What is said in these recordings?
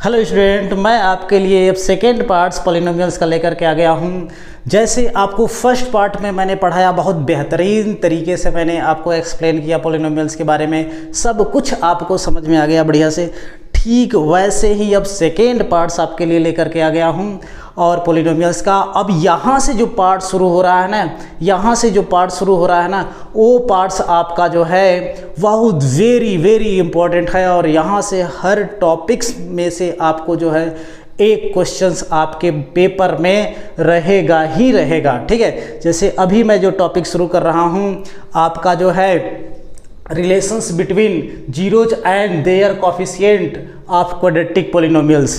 Hello student, मैं आपके लिए अब सेकेंड पार्ट्स पॉलिनोमियल्स का लेकर के आ गया हूँ। जैसे आपको फर्स्ट पार्ट में मैंने पढ़ाया, बहुत बेहतरीन तरीके से मैंने आपको एक्सप्लेन किया पॉलिनोमियल्स के बारे में, सब कुछ आपको समझ में आ गया बढ़िया से। ठीक वैसे ही अब सेकेंड पार्ट्स आपके लिए लेकर के आ गया हूँ और पॉलिनोमियल्स का अब यहाँ से जो पार्ट शुरू हो रहा है ना, वो पार्ट्स आपका जो है बहुत वेरी इंपॉर्टेंट है और यहाँ से हर टॉपिक्स में से आपको जो है एक क्वेश्चंस आपके पेपर में रहेगा ही रहेगा। ठीक है, जैसे अभी मैं जो टॉपिक शुरू कर रहा हूँ आपका जो है relations between zeros and their coefficient of quadratic polynomials,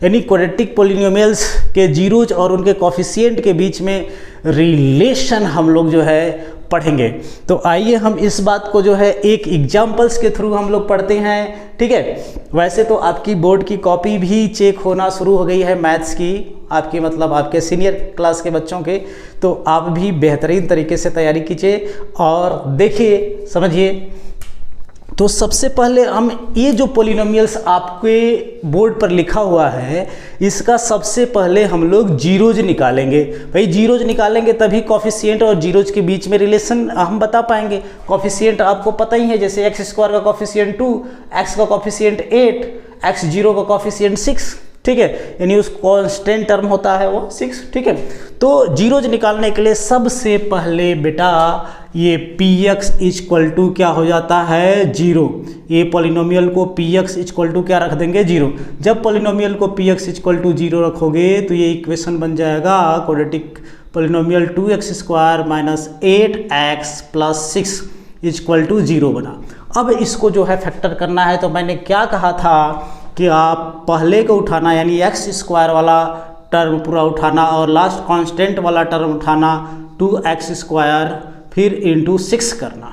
यानी क्वाड्रेटिक पॉलिनोमियल्स के जीरोज और उनके कोफिशिएंट के बीच में रिलेशन हम लोग जो है पढ़ेंगे। तो आइए हम इस बात को जो है एक एग्जाम्पल्स के थ्रू हम लोग पढ़ते हैं। ठीक है, वैसे तो आपकी बोर्ड की कॉपी भी चेक होना शुरू हो गई है मैथ्स की, आपकी मतलब आपके सीनियर क्लास के बच्चों के, तो आप भी बेहतरीन तरीके से तैयारी कीजिए और देखिए समझिए। तो सबसे पहले हम ये जो पॉलिनोमियल्स आपके बोर्ड पर लिखा हुआ है, इसका सबसे पहले हम लोग जीरोज निकालेंगे। भाई जीरोज निकालेंगे तभी कोफिशिएंट और जीरोज के बीच में रिलेशन हम बता पाएंगे। कोफिशिएंट आपको पता ही है, जैसे एक्स स्क्वायर का कोफिशिएंट 2, एक्स का कोफिशिएंट 8, एक्स जीरो का कोफिशिएंट 6। ठीक है, यानी उस कांस्टेंट टर्म होता है वो 6। ठीक है, तो जीरोज निकालने के लिए सबसे पहले बेटा ये px इक्वल टू क्या हो जाता है 0। ये पॉलिनोमियल को px इक्वल टू क्या रख देंगे 0। जब पॉलिनोमियल को px इक्वल टू 0 रखोगे तो ये इक्वेशन बन जाएगा quadratic polynomial 2x square minus 8x plus 6 equal to 0 बना। अब इसको जो है फैक्टर करना है, तो मैंने क्या कहा था कि आप पहले को उठाना, यानी एक्स स्क्वायर वाला टर्म पूरा उठाना और लास्ट कांस्टेंट वाला टर्म उठाना 2x स्क्वायर फिर इंटू 6 करना।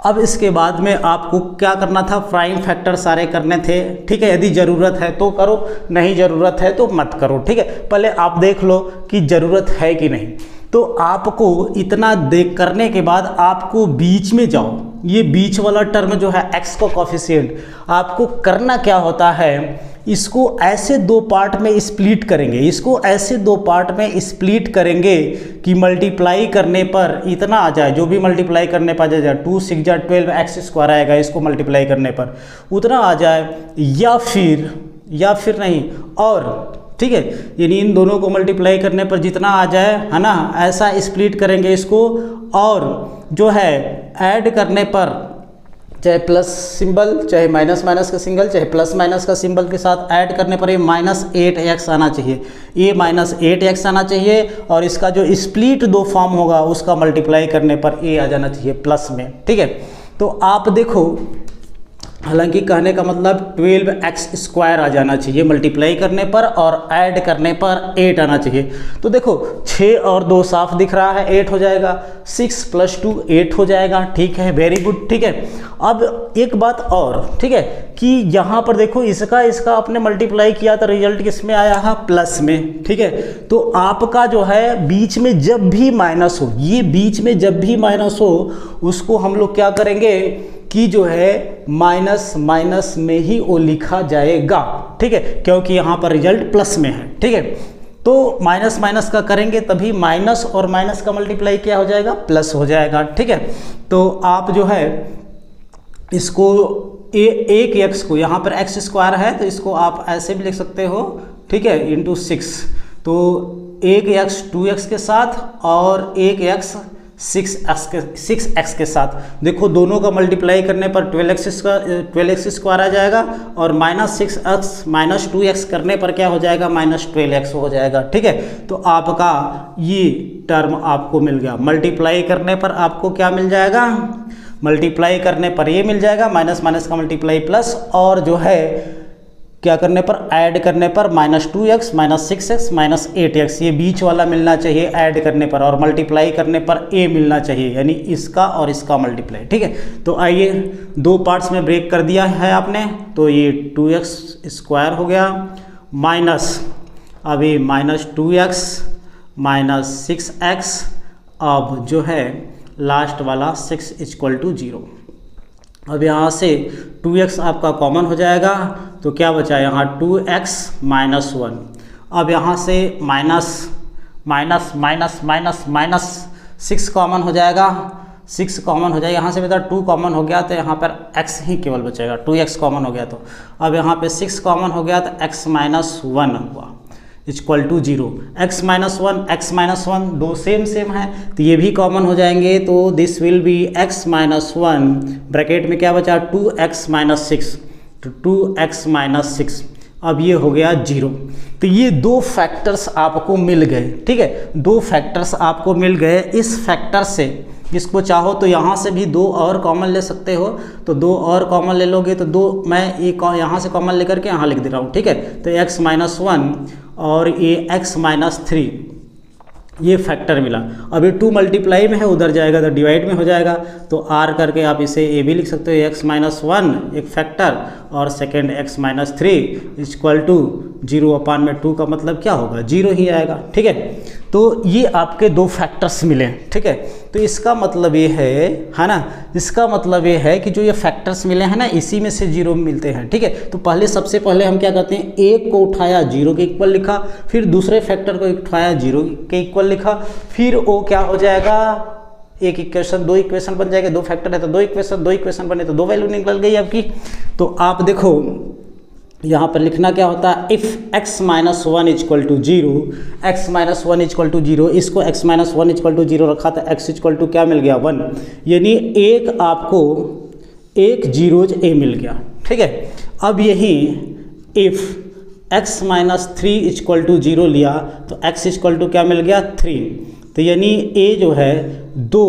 अब इसके बाद में आपको क्या करना था, प्राइम फैक्टर सारे करने थे। ठीक है, यदि ज़रूरत है तो करो, नहीं ज़रूरत है तो मत करो। ठीक है, पहले आप देख लो कि ज़रूरत है कि नहीं। तो आपको इतना देख करने के बाद आपको बीच में जाओ, ये बीच वाला टर्म जो है एक्स का कोफिशिएंट, आपको करना क्या होता है, इसको ऐसे दो पार्ट में स्प्लिट करेंगे। इसको ऐसे दो पार्ट में स्प्लिट करेंगे कि मल्टीप्लाई करने पर इतना आ जाए, जो भी मल्टीप्लाई करने पर आ जाए, 2 6 जा 12 एक्स स्क्वायर आएगा, इसको मल्टीप्लाई करने पर उतना आ जाए, या फिर नहीं और। ठीक है, यानी इन दोनों को मल्टीप्लाई करने पर जितना आ जाए, है ना, ऐसा स्प्लिट करेंगे इसको। और जो है ऐड करने पर चाहे प्लस सिंबल, चाहे माइनस माइनस का सिंबल, चाहे प्लस माइनस का सिंबल के साथ ऐड करने पर ये माइनस 8x आना चाहिए, ये माइनस 8x आना चाहिए। और इसका जो स्प्लिट दो फॉर्म होगा उसका मल्टीप्लाई करने पर ये आ जाना चाहिए प्लस में। ठीक है, तो आप देखो, हालांकि कहने का मतलब 12x स्क्वायर आ जाना चाहिए मल्टीप्लाई करने पर और ऐड करने पर 8 आना चाहिए। तो देखो 6 और 2 साफ दिख रहा है, 8 हो जाएगा, 6 + 2 8 हो जाएगा। ठीक है, वेरी गुड। ठीक है, अब एक बात और, ठीक है, कि यहाँ पर देखो इसका आपने मल्टीप्लाई किया तो रिजल्ट किस में आया है, प्लस में। ठीक है, तो आपका जो है बीच में जब भी माइनस हो, ये बीच में जब भी माइनस हो उसको हम लोग क्या करेंगे कि जो है माइनस माइनस में ही वो लिखा जाएगा। ठीक है, क्योंकि यहाँ पर रिजल्ट प्लस में है। ठीक है, तो माइनस माइनस का करेंगे तभी माइनस और माइनस का मल्टीप्लाई क्या हो जाएगा, प्लस हो जाएगा। ठीक है, तो आप जो है इसको एक एक्स को, यहाँ पर एक्स स्क्वायर है तो इसको आप ऐसे भी लिख सकते हो। ठीक है, इंटू 6, तो एक एक्स 2x के साथ और एक एक्स 6x के साथ। देखो दोनों का मल्टीप्लाई करने पर 12x स्क्वायर आ जाएगा और माइनस 6x माइनस 2x करने पर क्या हो जाएगा, माइनस 12x हो जाएगा। ठीक है, तो आपका ये टर्म आपको मिल गया। मल्टीप्लाई करने पर आपको क्या मिल जाएगा, मल्टीप्लाई करने पर ये मिल जाएगा, माइनस माइनस का मल्टीप्लाई प्लस, और जो है क्या करने पर, ऐड करने पर minus 2x minus 6x minus 8x, ये बीच वाला मिलना चाहिए ऐड करने पर, और मल्टीप्लाई करने पर a मिलना चाहिए, यानी इसका और इसका मल्टीप्लाई। ठीक है, तो आइए दो पार्ट्स में ब्रेक कर दिया है आपने, तो ये 2x स्क्वायर हो गया माइनस अभी माइनस 2x माइनस 6x, अब जो है लास्ट वाला 6 = 0। अब यहाँ से 2x आपका कॉमन हो जाएगा, तो क्या बचा यहाँ 2x माइनस 1। अब यहाँ से minus minus minus minus minus 6 common हो जाएगा, 6 कॉमन हो जाएगा। यहाँ से बेटा 2 कॉमन हो गया तो यहाँ पर x ही केवल बचेगा, 2x कॉमन हो गया तो। अब यहाँ पे 6 कॉमन हो गया तो x माइनस 1 हुआ इक्वल टू 0। x माइनस 1 दो सेम है तो ये भी कॉमन हो जाएंगे, तो this will be x minus 1 bracket में क्या बचा 2x माइनस 6, तो 2x माइनस 6। अब ये हो गया 0। तो ये दो फैक्टर्स आपको मिल गए, ठीक है, दो फैक्टर्स आपको मिल गए। इस फैक्टर से इसको चाहो तो यहाँ से भी 2 और कॉमन ले सकते हो, तो 2 और कॉमन ले लोगे तो 2 मैं एक यहाँ से कॉमन लेकर के यहाँ लिख दे रहा हूँ, ठीक है। तो x माइनस 1 और ये x माइनस 3 ये फैक्टर मिला। अब ये 2 मल्टीप्लाई में है, उधर जाएगा तो डिवाइड में हो जाएगा, तो r करके आप इसे a भी लिख सकते हो, x माइनस 1 एक फैक्टर और second x minus 3 equal to 0/2 का मतलब क्या होगा 0 ही आएगा, ठीक है। तो ये आपके दो फैक्टर्स मिले, ठीक है। तो इसका मतलब ये है ना, इसका मतलब ये है कि जो ये फैक्टर्स मिले हैं ना इसी में से 0 मिलते हैं, ठीक है। तो पहले सबसे पहले हम क्या करते हैं, एक को उठाया 0 के इक्वल लिखा, फिर दूसरे फैक्टर को उठाया 0 के इक्वल लिखा, फिर वो क्या हो जाएगा एक इक्वेशन, 2 इक्वेशन बन जाएगा, 2 फैक्टर है तो 2 इक्वेशन बने तो 2 वैल्यू निकल गई आपकी। तो आप देखो यहाँ पर लिखना क्या होता है, if x minus 1 equal to 0, x minus 1 equal to 0, इसको x माइनस 1 इक्वल टू 0 रखा था, x इक्वल टू क्या मिल गया 1, यानी एक आपको एक जीरोज a मिल गया, ठीक है। अब यही if x minus 3 equal to 0 लिया तो x इक्वल टू क्या मिल गया 3, तो यानी a जो है 2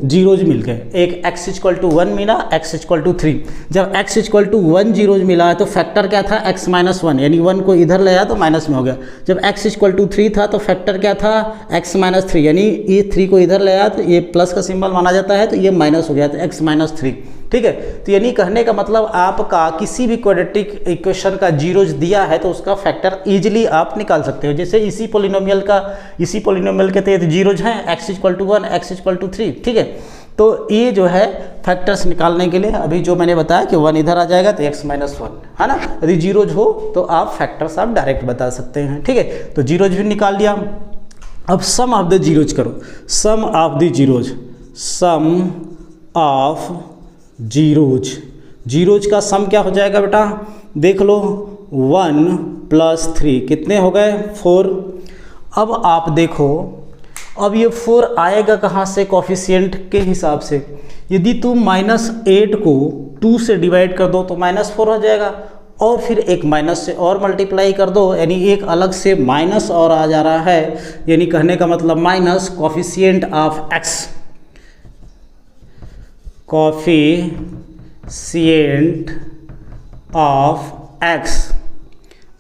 जीरोज मिल गए, एक x इक्वल टू 1 मिला, x इक्वल टू 3। जब x इक्वल टू 1 जीरोज मिला तो फैक्टर क्या था x माइनस 1, यानी 1 को इधर ले आया तो माइनस में हो गया। जब x इक्वल टू 3 था तो फैक्टर क्या था x माइनस 3, यानी ये 3 को इधर ले आया तो ये प्लस का सिंबल माना जाता है तो ये माइनस हो गया तो x माइनस 3, ठीक है। तो यानी कहने का मतलब आपका किसी भी क्वाड्रेटिक इक्वेशन का जीरोज दिया है तो उसका फैक्टर इजीली आप निकाल सकते हो। जैसे इसी पोलिनोमियल के तहत जीरोज हैं x equal to 1, x equal to 3, ठीक है। तो ये जो है फैक्टर्स निकालने के लिए अभी जो मैंने बताया कि 1 इधर आ जाएगा तो x माइनस 1 है ना, यदि जीरोज हो तो आप फैक्टर्स आप डायरेक्ट बता सकते हैं, ठीक है। तो जीरोज भी निकाल लिया। अब सम ऑफ द जीरोज करो, sum of the zeros, sum of zeros का सम क्या हो जाएगा बेटा, देख लो 1 प्लस 3 कितने हो गए 4। अब आप देखो अब ये 4 आएगा कहाँ से, कॉफिशिएंट के हिसाब से। यदि तुम -8 को 2 से डिवाइड कर दो तो -4 हो जाएगा, और फिर एक माइनस से और मल्टीप्लाई कर दो, यानी एक अलग से माइनस और आ जा रहा है, यानी कहने का मतलब minus coefficient of x, coefficient of x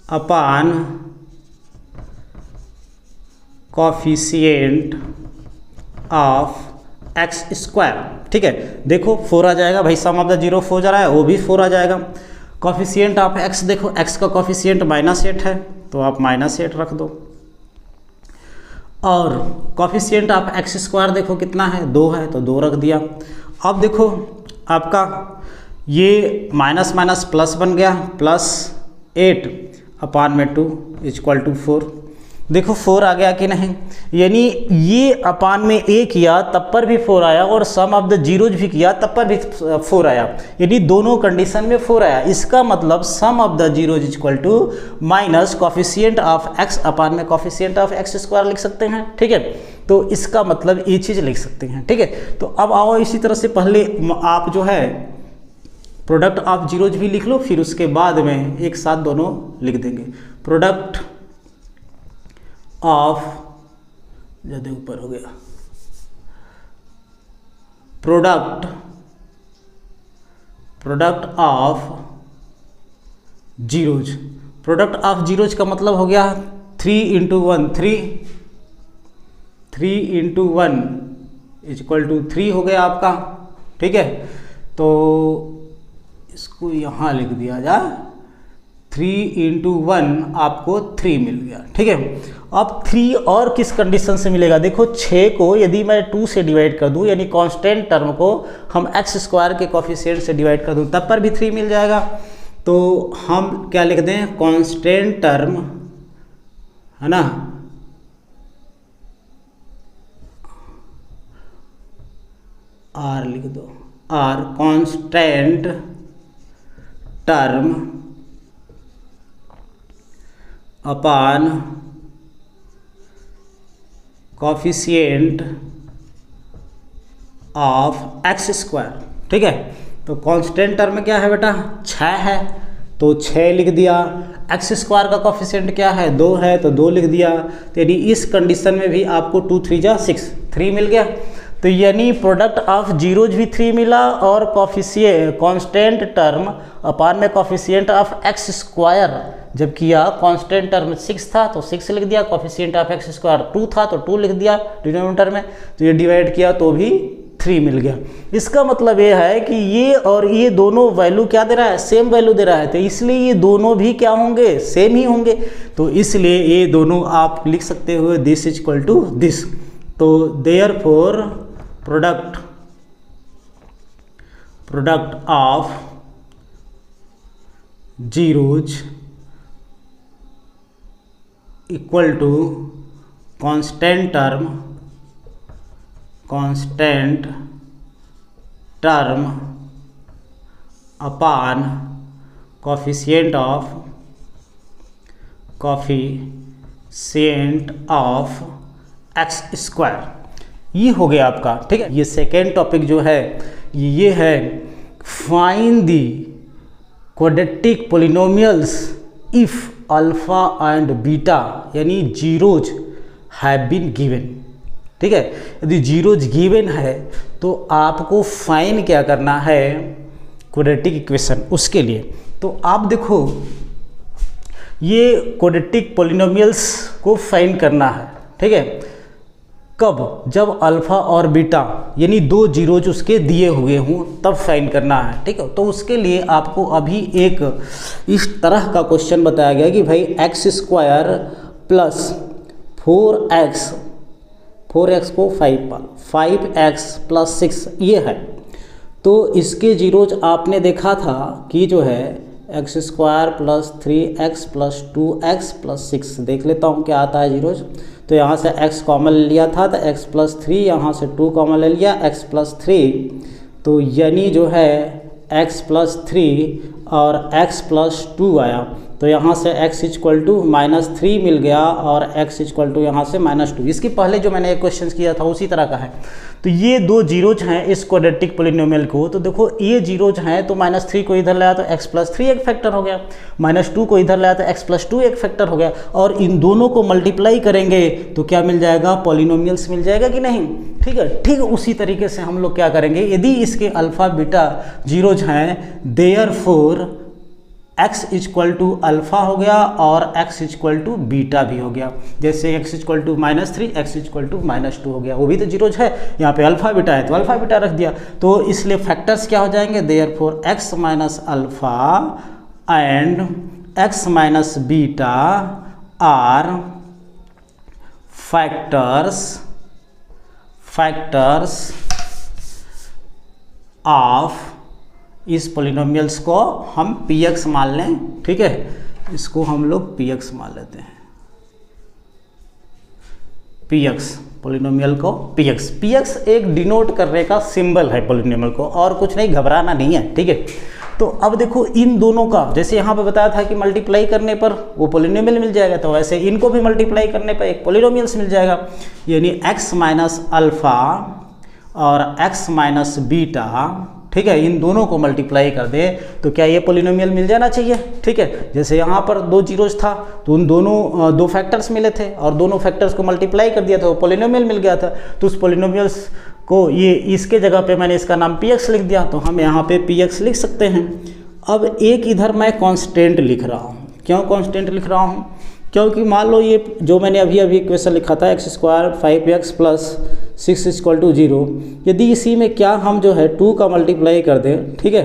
upon coefficient of x square, ठीक है। देखो 4 आ जाएगा भाई, सम ऑफ द जीरो 4 जा रहा है, वो भी 4 आ जाएगा। कॉफिशिएंट ऑफ x, देखो x का कॉफिशिएंट -8 है तो आप -8 रख दो, और कॉफिशिएंट ऑफ x स्क्वायर देखो कितना है 2 है तो 2 रख दिया। अब देखो आपका ये माइनस माइनस प्लस बन गया, +8 अपान में 2 इक्वल टू 4। देखो 4 आ गया कि नहीं, यानी ये अपान में a किया तब पर भी 4 आया, और सम ऑफ द जीरोज भी किया तब पर भी 4 आया, यानी दोनों कंडीशन में 4 आया। इसका मतलब sum of the zeros equal to minus coefficient of x upon में कॉफिशिएंट ऑफ x स्क्वायर लिख सकते हैं, ठीक है। तो इसका मतलब ये चीज़ लिख सकते हैं, ठीक है। तो अब आओ इसी तरह से पहले आप जो है प्रोडक्ट ऑफ जीरोज भी लिख लो, फिर उसके बाद में एक साथ दोनों लिख देंगे। प्रोडक्ट ऑफ, ज़्यादा ऊपर हो गया, product of zeros. Product of zeros का मतलब हो गया 3 × 1 3 × 1 इक्वल टू 3 हो गया आपका, ठीक है। तो इसको यहाँ लिख दिया जाए, 3 × 1 आपको 3 मिल गया, ठीक है। अब 3 और किस कंडीशन से मिलेगा, देखो 6 को यदि मैं 2 से डिवाइड कर दूं, यानी कांस्टेंट टर्म को हम एक्स स्क्वायर के कोफिशिएंट से डिवाइड कर दूं, तब पर भी 3 मिल जाएगा। तो हम क्या लिख दें, कांस्टेंट टर्म, है ना, आर लिख दो, are constant term upon coefficient of x square. ठीक है, तो कांस्टेंट टर्म में क्या है बेटा, 6 है, तो 6 लिख दिया। एक्स स्क्वायर का कोफिशिएंट क्या है, 2 है, तो 2 लिख दिया। तो यानी इस कंडीशन में भी आपको 2 3 जा 6, 3 मिल गया। तो यानी प्रोडक्ट ऑफ जीरोज भी 3 मिला और कोफिशिएंट कांस्टेंट टर्म अपॉन में कोफिशिएंट ऑफ एक्स स्क्वायर जब किया, कांस्टेंट टर्म 6 था तो 6 लिख दिया, कोफिशिएंट ऑफ एक्स स्क्वायर 2 था तो 2 लिख दिया डिनोमिनेटर में, तो ये डिवाइड किया तो भी 3 मिल गया। इसका मतलब ये है कि ये और ये दोनों वैल्यू क्या दे रहा है, सेम वैल्यू दे रहा है, तो इसलिए ये दोनों भी क्या होंगे, सेम ही होंगे। तो इसलिए ये दोनों आप लिख सकते हो this is equal to this. तो therefore product of zeros equal to constant term upon coefficient of x square, ये हो गया आपका। ठीक है, ये सेकेंड टॉपिक जो है ये है find the quadratic polynomials if alpha and beta, यानी जीरोज हैव बीन गिवन। ठीक है, यदि जीरोज गिवन है तो आपको फाइंड क्या करना है, क्वाड्रेटिक इक्वेशन, उसके लिए। तो आप देखो ये क्वाड्रेटिक पोलिनोमियल्स को फाइंड करना है। ठीक है, कब, जब अल्फा और बीटा यानी 2 जीरोज उसके दिए हुए हों तब फाइंड करना है। ठीक है, तो उसके लिए आपको अभी एक इस तरह का क्वेश्चन बताया गया कि भाई एक्स स्क्वायर प्लस 4x को 5x प्लस 6 ये है। तो इसके जीरोज आपने देखा था कि जो है x square plus 3x plus 2x plus 6, देख लेता हूँ क्या आता है जीरोज। तो यहाँ से x कॉमन ले लिया था तो x प्लस 3, यहाँ से 2 कॉमन ले लिया x प्लस 3, तो यानी जो है x प्लस 3 और x प्लस 2 आया, तो यहाँ से x इक्वल टू -3 मिल गया और x इक्वल टू यहाँ से -2। इसके पहले जो मैंने एक क्वेश्चन किया था उसी तरह का है। तो ये 2 जीरोज हैं इस क्वाड्रेटिक पोलिनोमियल को, तो देखो ये जीरोज हैं तो -3 को इधर लाया तो x प्लस 3 एक फैक्टर हो गया, -2 को इधर लाया तो x प्लस 2 एक फैक्टर हो गया, और इन दोनों को मल्टीप्लाई करेंगे तो क्या मिल जाएगा, पोलिनोमियल्स मिल जाएगा कि नहीं। ठीक है, ठीक उसी तरीके से हम लोग क्या करेंगे, यदि इसके अल्फ़ा बीटा जीरोज हैं therefore x equal to alpha हो गया और x इक्वल टू बीटा भी हो गया। जैसे x equal to -3, x equal to -2 हो गया, वो भी तो जीरोज है, यहाँ पे अल्फ़ा बीटा है तो अल्फ़ा बीटा रख दिया। तो इसलिए फैक्टर्स क्या हो जाएंगे, therefore x minus alpha and x minus beta are factors of, इस पोलिनोमियल्स को हम px मान लें। ठीक है, इसको हम लोग px मान लेते हैं, px पोलिनोमियल को px एक डिनोट करने का सिंबल है पोलिनोमियल को, और कुछ नहीं, घबराना नहीं है। ठीक है, तो अब देखो इन दोनों का, जैसे यहाँ पे बताया था कि मल्टीप्लाई करने पर वो पोलिनोमियल मिल जाएगा, तो वैसे इनको भी मल्टीप्लाई करने पर एक पोलिनोमियल्स मिल जाएगा, यानी x माइनस अल्फ़ा और x माइनस बीटा। ठीक है, इन दोनों को मल्टीप्लाई कर दे तो क्या ये पोलिनोमियल मिल जाना चाहिए। ठीक है, जैसे यहाँ पर 2 जीरोज था तो उन दोनों 2 फैक्टर्स मिले थे और दोनों फैक्टर्स को मल्टीप्लाई कर दिया था, वो पोलिनोमियल मिल गया था। तो उस पोलिनोमियल्स को ये इसके जगह पे मैंने इसका नाम px लिख दिया, तो हम यहाँ पे px लिख सकते हैं। अब एक इधर मैं कांस्टेंट लिख रहा हूँ, क्यों कांस्टेंट लिख रहा हूँ, क्योंकि मान लो ये जो मैंने अभी इक्वेशन लिखा था x square 5x plus 6 equal to 0, यदि इसी में क्या हम जो है 2 का मल्टीप्लाई कर दें, ठीक है,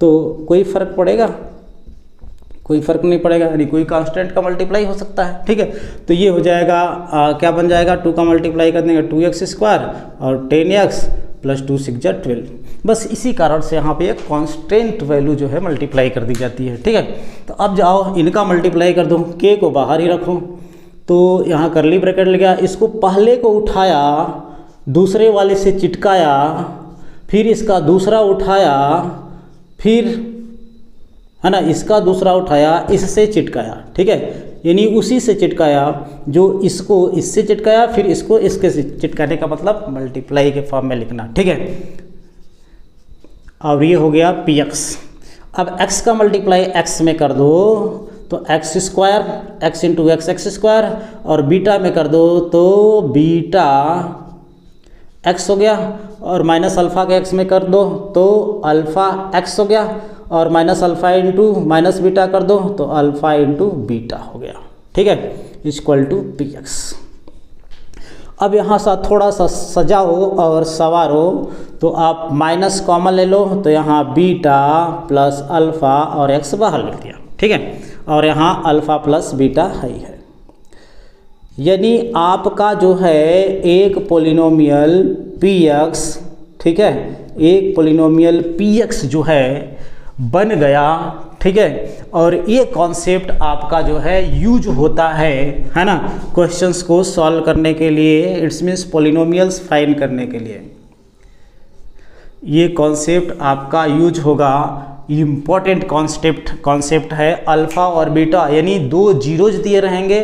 तो कोई फ़र्क पड़ेगा, कोई फर्क नहीं पड़ेगा, यानी कोई कांस्टेंट का मल्टीप्लाई हो सकता है। ठीक है, तो ये हो जाएगा क्या बन जाएगा, 2 का मल्टीप्लाई कर देंगे 2x² और 10x प्लस 2 6 जा 12। बस इसी कारण से यहाँ पे एक कांस्टेंट वैल्यू जो है मल्टीप्लाई कर दी जाती है। ठीक है, तो अब जाओ इनका मल्टीप्लाई कर दो, k को बाहर ही रखो, तो यहाँ करली ब्रैकेट लग गया, इसको पहले को उठाया दूसरे वाले से चिटकाया, फिर इसका दूसरा उठाया, फिर है ना इसका दूसरा उठाया, इससे चिटकाया। ठीक है, यानी उसी से चिटकाया जो इसको इससे चिटकाया, फिर इसको इसके से चिटकाने का मतलब मल्टीप्लाई के फॉर्म में लिखना। ठीक है, अब ये हो गया px। अब x का मल्टीप्लाई x में कर दो तो x² x इंटू x² और बीटा में कर दो तो बीटा x हो गया, और माइनस अल्फ़ा के x में कर दो तो अल्फ़ा x हो गया, और minus alpha into minus beta कर दो तो अल्फ़ा इंटू बीटा हो गया। ठीक है, इक्वल टू px। अब यहाँ सा थोड़ा सा सजाओ और सवारो, तो आप माइनस कॉमन ले लो, तो यहाँ बीटा प्लस अल्फ़ा और x बाहर लिख दिया। ठीक है, और यहाँ अल्फ़ा प्लस बीटा है। यानी आपका जो है एक पोलिनोमियल px, ठीक है, एक पोलिनोमियल px जो है बन गया। ठीक है, और ये कॉन्सेप्ट आपका जो है यूज होता है ना, क्वेश्चंस को सॉल्व करने के लिए, इट्स मीन्स पोलिनोमियल्स फाइंड करने के लिए ये कॉन्सेप्ट आपका यूज होगा। इम्पॉर्टेंट कॉन्सेप्ट है अल्फ़ा और बीटा, यानी 2 जीरोज दिए रहेंगे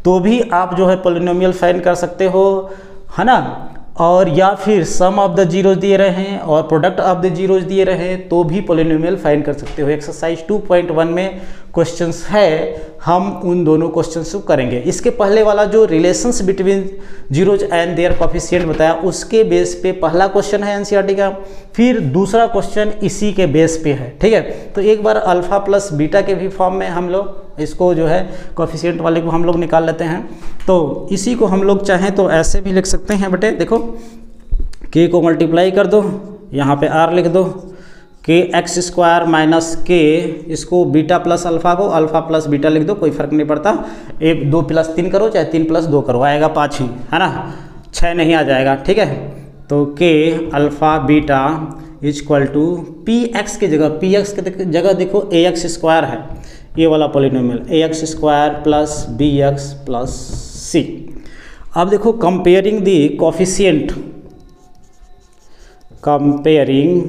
तो भी आप जो है पोलिनोमियल फाइंड कर सकते हो, है ना, और या फिर सम ऑफ द जीरोज दिए रहे हैं और प्रोडक्ट ऑफ द जीरोज दिए रहे तो भी पोलिनोमियल फाइंड कर सकते हो। एक्सरसाइज 2.1 में क्वेश्चंस है, हम उन दोनों क्वेश्चंस को करेंगे। इसके पहले वाला जो relations between zeros and their coefficient बताया, उसके बेस पे पहला क्वेश्चन है एनसीईआरटी का, फिर दूसरा क्वेश्चन इसी के बेस पे है। ठीक है, तो एक बार अल्फ़ा प्लस बीटा के भी फॉर्म में हम लोग इसको जो है कोफिशिएंट वाले को हम लोग निकाल लेते हैं। तो इसी को हम लोग चाहें तो ऐसे भी लिख सकते हैं बेटे, देखो k को मल्टीप्लाई कर दो, यहाँ पे r लिख दो, kx² माइनस k, इसको बीटा प्लस अल्फ़ा को अल्फ़ा प्लस बीटा लिख दो, कोई फ़र्क नहीं पड़ता। 2 + 3 करो चाहे 3 + 2 करो, आएगा 5 ही, है ना, 6 नहीं आ जाएगा। ठीक है, तो k alpha beta equal to px की जगह देखो ax² है, ये वाला polynomial ax² plus bx plus c। अब देखो comparing the coefficient, comparing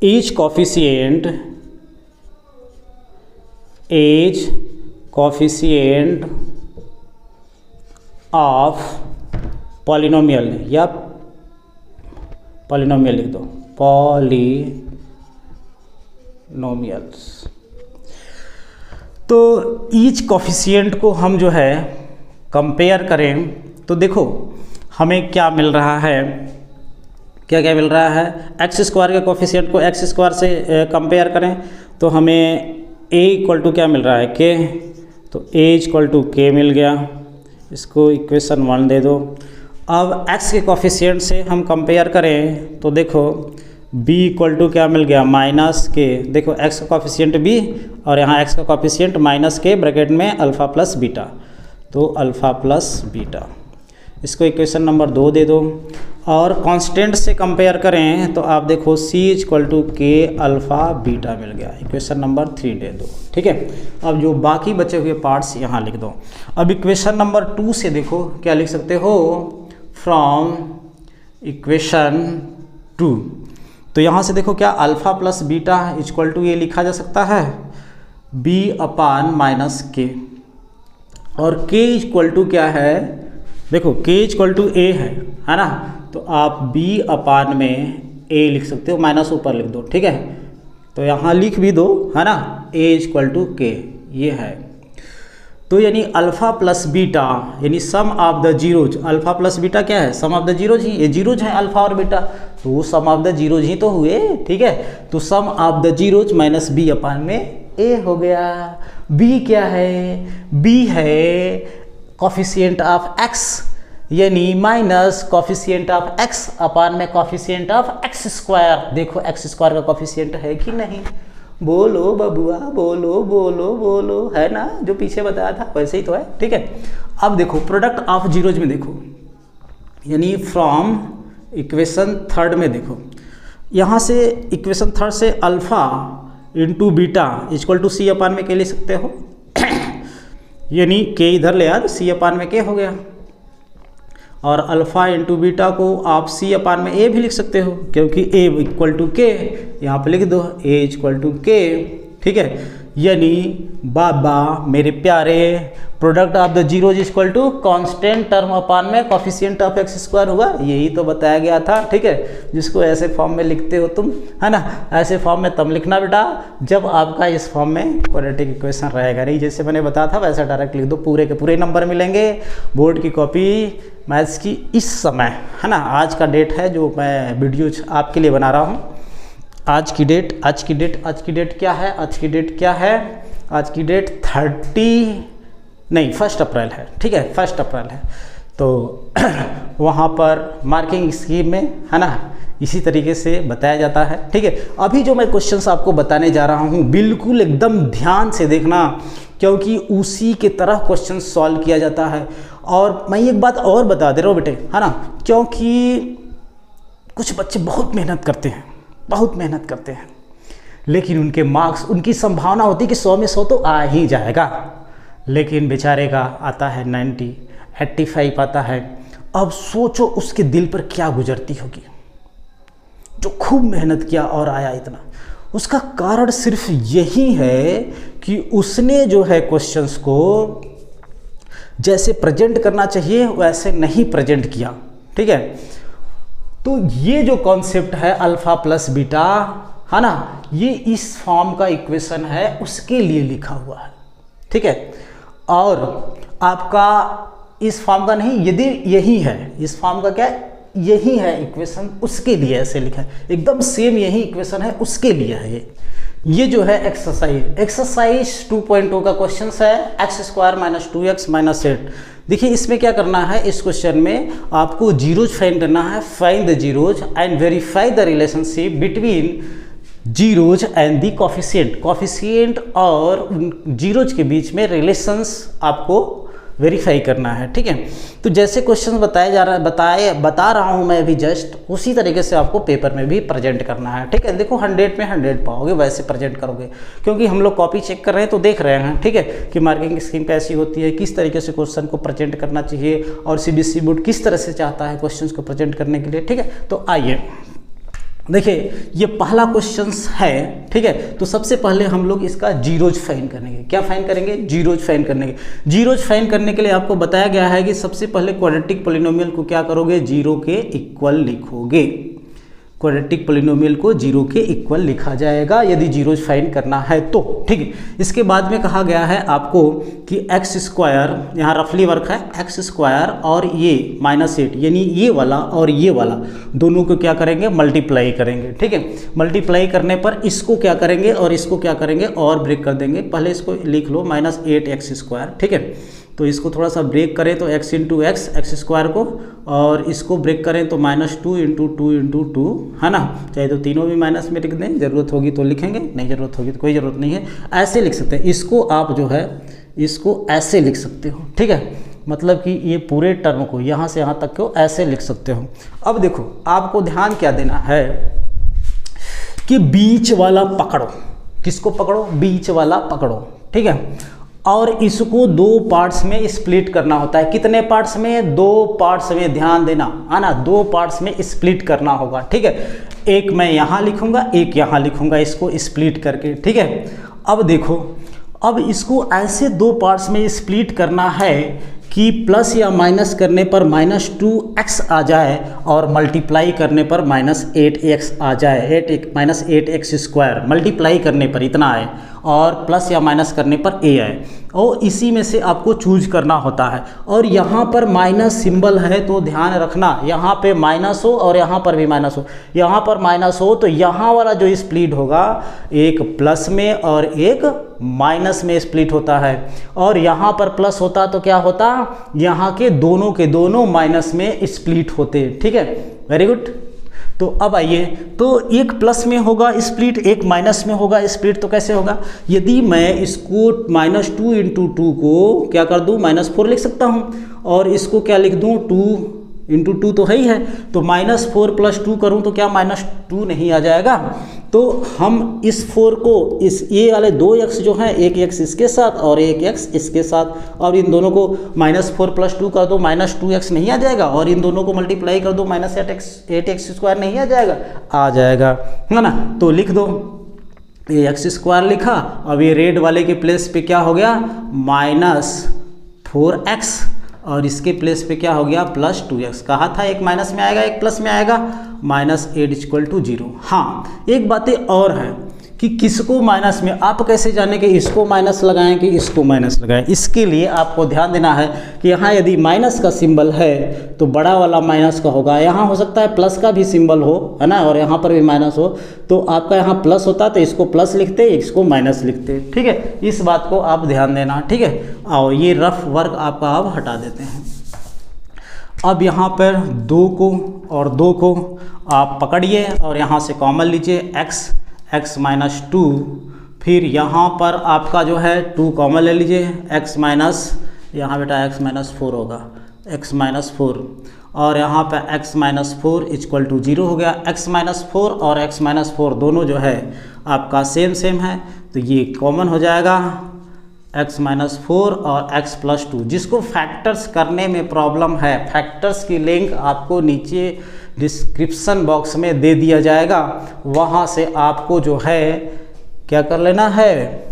each coefficient of polynomial, या पॉलिनोमियल लिख दो, पॉलिनोमियल्स। तो ईच कोफिशिएंट को हम जो है कंपेयर करें तो देखो हमें क्या मिल रहा है, क्या क्या मिल रहा है। x² के कोफिशिएंट को x² से कंपेयर करें तो हमें a इक्वल टू क्या मिल रहा है, k, तो a इक्वल टू k मिल गया, इसको इक्वेशन 1 दे दो। अब x के कोफिशिएंट से हम कंपेयर करें तो देखो b इक्वल टू क्या मिल गया, माइनस k, देखो x का कोफिशिएंट b और यहाँ x का कोफिशिएंट माइनस k, ब्रैकेट में अल्फ़ा प्लस बीटा, तो अल्फ़ा प्लस बीटा, इसको इक्वेशन नंबर 2 दे दो। और कांस्टेंट से कंपेयर करें तो आप देखो c equal to k alpha beta मिल गया, इक्वेशन नंबर 3 दे दो। ठीक है, अब जो बाकी बचे हुए पार्ट्स यहाँ लिख दो। अब इक्वेशन नंबर 2 से देखो क्या लिख सकते हो, फ्रॉम इक्वेशन 2, तो यहाँ से देखो क्या alpha plus beta equal to ये लिखा जा सकता है b अपान माइनस k, और k इक्वल टू क्या है, देखो k इक्वल टू a है ना, तो आप b अपान में a लिख सकते हो, माइनस ऊपर लिख दो। ठीक है, तो यहाँ लिख भी दो, है ना, a इक्वल टू k ये है। तो यानी अल्फ़ा प्लस बीटा यानी sum of the zeros, alpha plus beta क्या है, सम ऑफ द जीरोज ही, ये जीरोज है अल्फ़ा और बीटा, तो वो सम ऑफ द जीरोज ही तो हुए। ठीक है, तो sum of the zeros minus b upon में a हो गया। b क्या है, b है कोफिशिएंट ऑफ x, यानी minus coefficient of x upon में कोफिशिएंट ऑफ x²। देखो x² का कोफिशिएंट है कि नहीं, बोलो बबुआ, बोलो बोलो बोलो, है ना, जो पीछे बताया था वैसे ही तो है। ठीक है, अब देखो प्रोडक्ट ऑफ जीरोज में देखो, यानी फ्रॉम इक्वेशन थर्ड में देखो, यहाँ से इक्वेशन थर्ड से alpha into beta equal to c upon में के लिख सकते हो यानी के इधर ले यार, सी अपान में के हो गया, और अल्फ़ा इंटू बीटा को आप सी अपान में ए भी लिख सकते हो, क्योंकि ए इक्वल टू के, यहाँ पे लिख दो ए इक्वल टू के। ठीक है, यानी बाबा मेरे प्यारे product of the zeros equal to constant term upon में कोफिशिएंट ऑफ एक्स स्क्वायर हुआ, यही तो बताया गया था। ठीक है, जिसको ऐसे फॉर्म में लिखते हो तुम, है ना, ऐसे फॉर्म में तब लिखना बेटा जब आपका इस फॉर्म में क्वाड्रेटिक इक्वेशन रहेगा, नहीं जैसे मैंने बताया था वैसा डायरेक्ट लिख दो, पूरे के पूरे नंबर मिलेंगे। बोर्ड की कॉपी मैथ्स की इस समय, है ना, आज का डेट है जो मैं वीडियो आपके लिए बना रहा हूँ, आज की डेट क्या है, आज की डेट क्या है, आज की डेट 1 अप्रैल है। ठीक है, 1 अप्रैल है, तो वहाँ पर मार्किंग स्कीम में, है ना, इसी तरीके से बताया जाता है। ठीक है, अभी जो मैं क्वेश्चंस आपको बताने जा रहा हूँ बिल्कुल एकदम ध्यान से देखना, क्योंकि उसी के तरह क्वेश्चन सॉल्व किया जाता है। और मैं एक बात और बता दे रहा हूँ बेटे, है ना, क्योंकि कुछ बच्चे बहुत मेहनत करते हैं, लेकिन उनके मार्क्स, उनकी संभावना होती है कि 100 में 100 तो आ ही जाएगा, लेकिन बेचारे का आता है 90, 85 आता है। अब सोचो उसके दिल पर क्या गुजरती होगी, जो खूब मेहनत किया और आया इतना। उसका कारण सिर्फ यही है कि उसने जो है क्वेश्चंस को जैसे प्रेजेंट करना चाहिए वैसे नहीं प्रेजेंट किया। ठीक है, तो ये जो कॉन्सेप्ट है अल्फा प्लस बीटा, है ना, ये इस फॉर्म का इक्वेशन है, उसके लिए लिखा हुआ है। ठीक है, और आपका इस फॉर्म का नहीं, यदि यही है इस फॉर्म का, क्या यही है इक्वेशन, उसके लिए ऐसे लिखा है, एकदम सेम यही इक्वेशन है, उसके लिए है ये जो है एक्सरसाइज 2.2 का क्वेश्चन है, x square minus 2x minus 8। देखिए इसमें क्या करना है, इस क्वेश्चन में आपको जीरोज फाइंड करना है, find the zeros and verify the relationship between zeros and the coefficient और जीरोज के बीच में रिलेशंस आपको वेरीफाई करना है। ठीक है, तो जैसे क्वेश्चन बता रहा हूँ मैं अभी जस्ट, उसी तरीके से आपको पेपर में भी प्रेजेंट करना है। ठीक है, देखो 100 में 100 पाओगे, वैसे प्रेजेंट करोगे, क्योंकि हम लोग कॉपी चेक कर रहे हैं तो देख रहे हैं। ठीक है, कि मार्किंग स्कीम कैसी होती है, किस तरीके से क्वेश्चन को प्रेजेंट करना चाहिए, और सीबीएसई बोर्ड किस तरह से चाहता है क्वेश्चन को प्रेजेंट करने के लिए। ठीक है, तो आइए देखिए ये पहला क्वेश्चन है। ठीक है, तो सबसे पहले हम लोग इसका जीरोज फाइंड करेंगे। क्या फाइंड करेंगे? जीरोज फाइंड करेंगे। जीरोज फाइंड करने के लिए आपको बताया गया है कि सबसे पहले क्वाड्रेटिक पॉलिनोमियल को क्या करोगे, 0 के इक्वल लिखोगे। क्वाड्रेटिक पॉलिनोमियल को 0 के इक्वल लिखा जाएगा यदि जीरोज फाइंड करना है तो। ठीक है, इसके बाद में कहा गया है आपको कि एक्स स्क्वायर, यहाँ रफली वर्क है, एक्स स्क्वायर और ये -8, यानी ये वाला और ये वाला दोनों को क्या करेंगे, मल्टीप्लाई करेंगे। ठीक है, मल्टीप्लाई करने पर इसको क्या करेंगे और इसको क्या करेंगे, और ब्रेक कर देंगे। पहले इसको लिख लो -8x²। ठीक है, तो इसको थोड़ा सा ब्रेक करें तो x इंटू एक्स स्क्वायर को, और इसको ब्रेक करें तो -2 इंटू 2 इंटू 2, है ना, चाहे तो तीनों भी माइनस में लिख दें, ज़रूरत होगी तो लिखेंगे, नहीं ज़रूरत होगी तो कोई ज़रूरत नहीं है। ऐसे लिख सकते हैं इसको, आप जो है इसको ऐसे लिख सकते हो। ठीक है, मतलब कि ये पूरे टर्म को यहाँ से यहाँ तक को ऐसे लिख सकते हो। अब देखो आपको ध्यान क्या देना है कि बीच वाला पकड़ो। किसको पकड़ो? बीच वाला पकड़ो। ठीक है, और इसको 2 पार्ट्स में स्प्लिट करना होता है। कितने पार्ट्स में? 2 पार्ट्स में, ध्यान देना, है ना, 2 पार्ट्स में स्प्लिट करना होगा। ठीक है, एक मैं यहाँ लिखूंगा, एक यहाँ लिखूंगा, इसको स्प्लिट करके। ठीक है, अब देखो, अब इसको ऐसे 2 पार्ट्स में स्प्लिट करना है कि प्लस या माइनस करने पर -2x आ जाए और मल्टीप्लाई करने पर -8x आ जाए, -8x² मल्टीप्लाई करने पर इतना आए और प्लस या माइनस करने पर a आए, और इसी में से आपको चूज करना होता है। और यहाँ पर माइनस सिंबल है तो ध्यान रखना, यहाँ पे माइनस हो और यहाँ पर भी माइनस हो। यहाँ पर माइनस हो तो यहाँ वाला जो स्प्लिट होगा एक प्लस में और एक माइनस में स्प्लिट होता है, और यहाँ पर प्लस होता तो क्या होता, यहाँ के दोनों माइनस में स्प्लिट होते। ठीक है, वेरी गुड। तो अब आइए, तो एक प्लस में होगा स्प्लिट, एक माइनस में होगा स्प्लिट, तो कैसे होगा? यदि मैं इसको -2 × 2 को क्या कर दूं, -4 लिख सकता हूं, और इसको क्या लिख दूं, 2 × 2 तो है ही है, तो -4 + 2 करूं तो क्या -2 नहीं आ जाएगा? तो हम इस 4 को इस ये वाले 2 x जो हैं, एक x इसके साथ और एक x इसके साथ, और इन दोनों को -4 + 2 कर दो, -2x नहीं आ जाएगा, और इन दोनों को मल्टीप्लाई कर दो, -8x² नहीं आ जाएगा? आ जाएगा, है ना? तो लिख दो, ये x² लिखा, अब ये रेड वाले के प्लेस पे क्या हो गया, -4x, और इसके प्लेस पे क्या हो गया, +2x। कहा था एक माइनस में आएगा एक प्लस में आएगा, -8 = 0। हाँ, एक बातें और है कि किसको माइनस में, आप कैसे जाने कि इसको माइनस लगाएं कि इसको माइनस लगाएं? इसके लिए आपको ध्यान देना है कि यहाँ यदि माइनस का सिंबल है तो बड़ा वाला माइनस का होगा, यहाँ हो सकता है प्लस का भी सिंबल हो, है ना, और यहाँ पर भी माइनस हो, तो आपका यहाँ प्लस होता तो इसको प्लस लिखते, इसको माइनस लिखते, ठीक है? इस बात को आप ध्यान देना, ठीक है? आओ ये रफ वर्क आपका अब हटा देते हैं। अब यहाँ पर 2 को और 2 को आप पकड़िए और यहाँ से कॉमन लीजिए, x -2, फिर यहाँ पर आपका जो है 2 कॉमन ले लीजिए, यहाँ बेटा x -4 होगा, x -4, और यहाँ पे x -4 = 0 हो गया। x -4 और x -4 दोनों जो है आपका सेम है, तो ये कॉमन हो जाएगा, x -4 और x + 2। जिसको फैक्टर्स करने में प्रॉब्लम है, फैक्टर्स की लिंक आपको नीचे डिस्क्रिप्शन बॉक्स में दे दिया जाएगा, वहाँ से आपको जो है क्या कर लेना है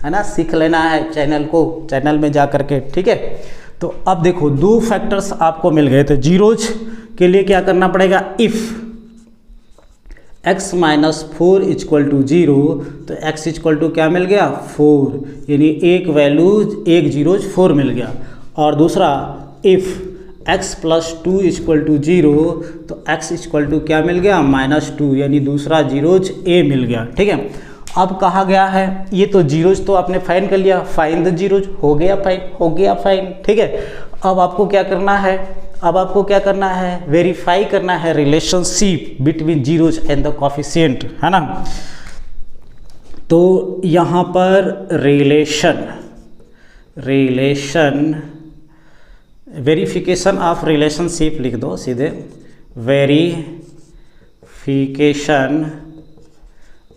ना, सीख लेना है चैनल में जा कर के, ठीक है? तो अब देखो 2 फैक्टर्स आपको मिल गए थे। जीरोज के लिए क्या करना पड़ेगा, इफ़ x -4 = 0, तो x = क्या मिल गया, 4, यानी एक वैल्यू, एक जीरोज 4 मिल गया। और दूसरा इफ़ x + 2 = 0, तो x = क्या मिल गया, -2, यानी दूसरा जीरोज a मिल गया, ठीक है? अब कहा गया है, ये तो जीरोज तो आपने फाइंड कर लिया, फाइंड द जीरोज, हो गया फाइंड, ठीक है? अब आपको क्या करना है, वेरीफाई करना है relationship between zeros and the coefficient, है ना? तो यहाँ पर रिलेशन वेरिफिकेशन ऑफ रिलेशनशिप लिख दो सीधे, वेरिफिकेशन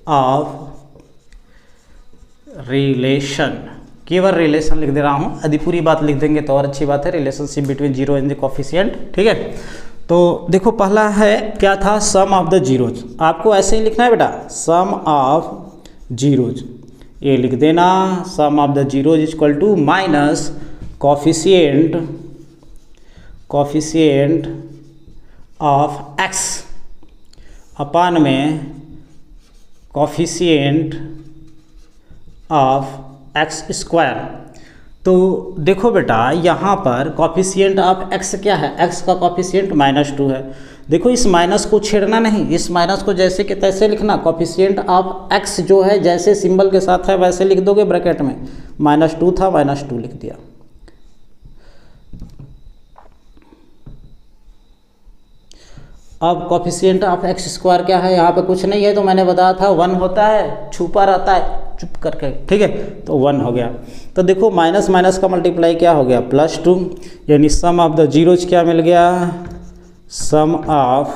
ऑफ रिलेशन, केवल रिलेशन लिख दे रहा हूँ, यदि पूरी बात लिख देंगे तो और अच्छी बात है, relationship between zero and the coefficient, ठीक है? तो देखो पहला है क्या था, सम ऑफ द जीरोज, आपको ऐसे ही लिखना है बेटा, सम ऑफ जीरोज, ये लिख देना, sum of the zeros = minus coefficient of x upon में कोफिशिएंट ऑफ x²। तो देखो बेटा यहाँ पर कोफिशिएंट ऑफ x क्या है, x का कोफिशिएंट -2 है। देखो इस माइनस को छेड़ना नहीं, इस माइनस को जैसे कि तैसे लिखना, कोफिशिएंट ऑफ x जो है जैसे सिंबल के साथ है वैसे लिख दोगे ब्रैकेट में, -2 था, -2 लिख दिया। अब कोफिशिएंट ऑफ x² क्या है, यहाँ पे कुछ नहीं है, तो मैंने बताया था 1 होता है, छुपा रहता है चुप करके, ठीक है? तो 1 हो गया। तो देखो माइनस माइनस का मल्टीप्लाई क्या हो गया, +2, यानी सम ऑफ द जीरोज क्या मिल गया, सम ऑफ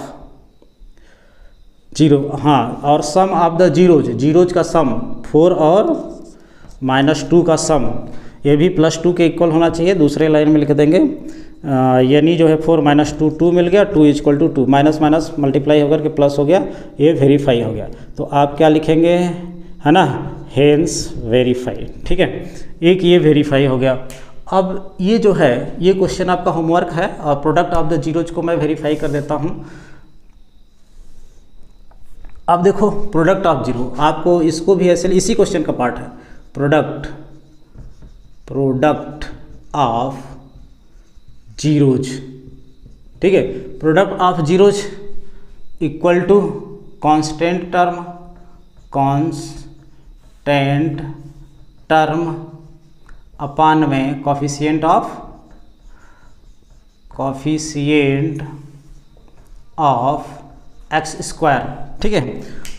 जीरो, हाँ, और सम ऑफ द जीरोज का सम 4 और -2 का सम, ये भी +2 के इक्वल होना चाहिए, दूसरे लाइन में लिख देंगे, यानी जो है 4 - 2 मिल गया, 2 = 2, माइनस माइनस मल्टीप्लाई होकर के प्लस हो गया, ये वेरीफाई हो गया। तो आप क्या लिखेंगे, है ना, हेंस वेरीफाई, ठीक है? एक ये वेरीफाई हो गया। अब ये जो है ये क्वेश्चन आपका होमवर्क है, और प्रोडक्ट ऑफ द जीरोज को मैं वेरीफाई कर देता हूँ। अब देखो प्रोडक्ट ऑफ जीरो, आपको इसको भी ऐसे, इसी क्वेश्चन का पार्ट है, प्रोडक्ट ऑफ जीरोज, ठीक है? Product of zeros = constant term upon में कोफिशिएंट ऑफ एक्स स्क्वायर, ठीक है।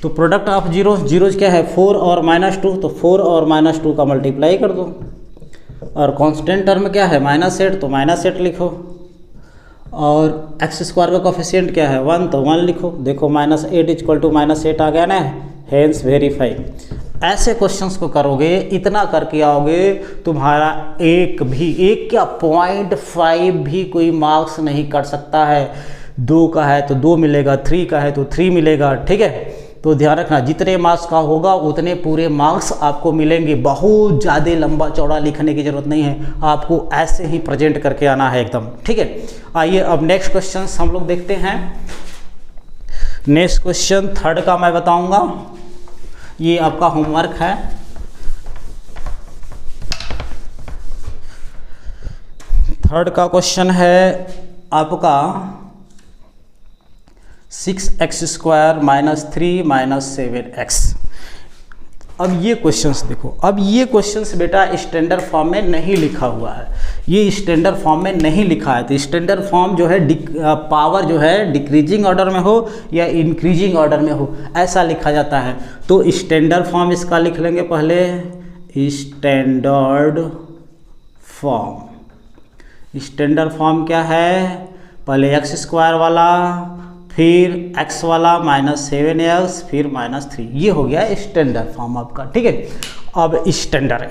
तो प्रोडक्ट ऑफ जीरोज क्या है 4 और -2, तो 4 और -2 का मल्टीप्लाई कर दो, और कांस्टेंट टर्म क्या है -8, तो -8 लिखो, और एक्स स्क्वायर का कोफिशिएंट क्या है 1, तो 1 लिखो। देखो -8 = -8 आ गया ना, हेंस वेरीफाई। ऐसे क्वेश्चंस को करोगे, इतना करके आओगे, तुम्हारा एक क्या 0.5 भी कोई मार्क्स नहीं कर सकता है। 2 का है तो 2 मिलेगा, 3 का है तो 3 मिलेगा, ठीक है। तो ध्यान रखना, जितने मार्क्स का होगा उतने पूरे मार्क्स आपको मिलेंगे। बहुत ज़्यादा लंबा चौड़ा लिखने की ज़रूरत नहीं है, आपको ऐसे ही प्रेजेंट करके आना है एकदम, ठीक है। आइए अब नेक्स्ट क्वेश्चन हम लोग देखते हैं। नेक्स्ट क्वेश्चन थर्ड का मैं बताऊंगा, ये आपका होमवर्क है। थर्ड का क्वेश्चन है आपका 6x² - 3 - 7x। अब ये क्वेश्चंस देखो, अब ये क्वेश्चंस बेटा स्टैंडर्ड फॉर्म में नहीं लिखा हुआ है, ये स्टैंडर्ड फॉर्म में नहीं लिखा है। तो स्टैंडर्ड फॉर्म जो है पावर जो है डिक्रीजिंग ऑर्डर में हो या इंक्रीजिंग ऑर्डर में हो, ऐसा लिखा जाता है। तो स्टैंडर्ड फॉर्म इसका लिख लेंगे पहले, स्टैंडर्ड फॉर्म। स्टैंडर्ड फॉर्म क्या है, पहले x² वाला, फिर x वाला -7x, फिर -3, ये हो गया स्टैंडर्ड फॉर्म आपका, ठीक है। अब स्टैंडर्ड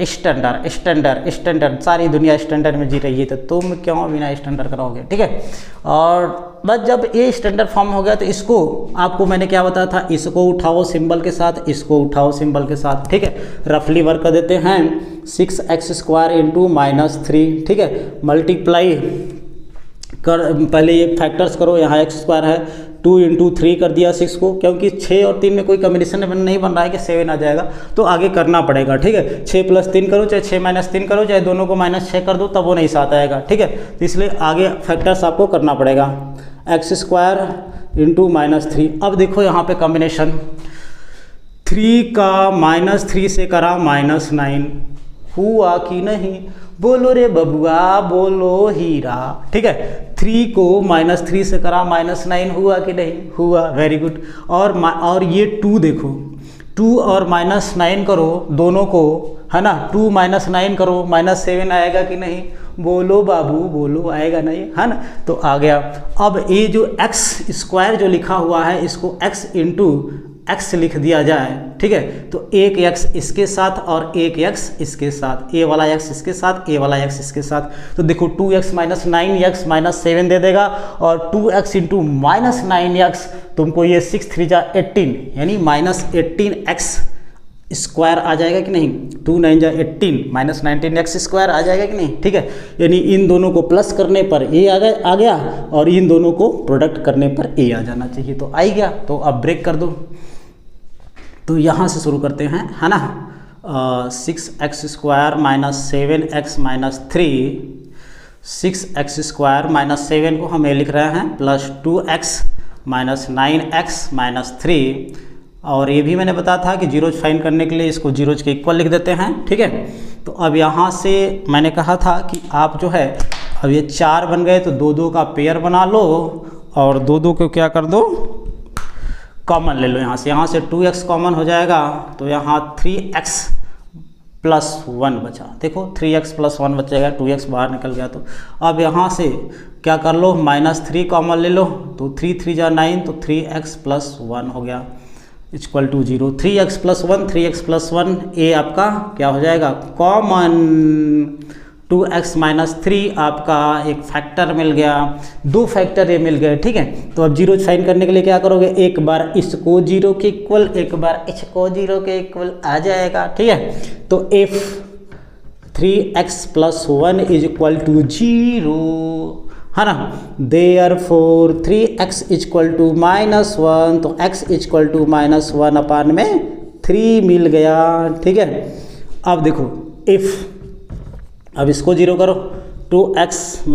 सारी दुनिया स्टैंडर्ड में जी रही है, तो तुम क्यों बिना स्टैंडर्ड कराओगे, ठीक है। और बस जब ये स्टैंडर्ड फॉर्म हो गया तो इसको आपको मैंने क्या बताया था, इसको उठाओ सिंबल के साथ, इसको उठाओ सिंबल के साथ, ठीक है। रफली वर्क कर देते हैं, 6x² × -3, ठीक है। मल्टीप्लाई कर, पहले ये फैक्टर्स करो, यहाँ x² है, 2 × 3 कर दिया 6 को, क्योंकि 6 और 3 में कोई कॉम्बिनेशन नहीं बन रहा है कि 7 आ जाएगा, तो आगे करना पड़ेगा, ठीक है। 6 + 3 करो, चाहे 6 - 3 करो, चाहे दोनों को -6 कर दो, तब वो नहीं 7 आएगा, ठीक है। तो इसलिए आगे फैक्टर्स आपको करना पड़ेगा, x² × -3। अब देखो यहाँ पे कॉम्बिनेशन, 3 का -3 से करा -9, हुआ कि नहीं, बोलो रे बबुआ, बोलो हीरा, ठीक है। 3 को -3 से करा -9, हुआ कि नहीं, हुआ, वेरी गुड। और ये 2 देखो, 2 और -9 करो दोनों को, है ना, 2 - 9 करो, -7 आएगा कि नहीं, बोलो बाबू बोलो, आएगा नहीं, है ना, तो आ गया। अब ये जो x² जो लिखा हुआ है, इसको x × x लिख दिया जाए, ठीक है। तो एक x इसके साथ और एक x इसके साथ, a वाला x इसके साथ, a वाला x इसके साथ, तो देखो 2x - 9x -7 दे देगा, और 2x × -9x तुमको ये 6 × 3 = 18, यानी -18x² आ जाएगा कि नहीं, 2 × 9 = 18, -19x² आ जाएगा कि नहीं, ठीक है। यानी इन दोनों को प्लस करने पर a आ गया, और इन दोनों को प्रोडक्ट करने पर a आ जाना चाहिए, तो आ ही गया। तो अब ब्रेक कर दो, तो यहाँ से शुरू करते हैं, है ना। 6x² - 7x -3, 6x² - 7 को हम ये लिख रहे हैं, +2x - 9x -3, और ये भी मैंने बताया था कि जीरोज फाइंड करने के लिए इसको जीरोज के इक्वल लिख देते हैं, ठीक है। तो अब यहाँ से मैंने कहा था कि आप जो है, अब ये 4 बन गए, तो 2-2 का पेयर बना लो, और 2-2 को क्या कर दो, कॉमन ले लो। यहाँ से 2x कॉमन हो जाएगा, तो यहाँ 3x + 1 बचा, देखो 3x + 1 बचेगा, 2x बाहर निकल गया। तो अब यहाँ से क्या कर लो, -3 कॉमन ले लो, तो 3 × 3 = 9, तो 3x + 1 हो गया, = 0। 3x + 1, 3x + 1, a आपका क्या हो जाएगा, कॉमन। 2x - 3 आपका एक फैक्टर मिल गया, 2 फैक्टर ये मिल गए, ठीक है। तो अब जीरो फाइंड करने के लिए क्या करोगे, एक बार इसको 0 के इक्वल, एक बार इसको 0 के इक्वल आ जाएगा, ठीक है। तो if 3x + 1 = 0, है ना, therefore 3x = -1, तो x = -1/3 मिल गया, ठीक है। अब देखो if, अब इसको 0 करो, 2x -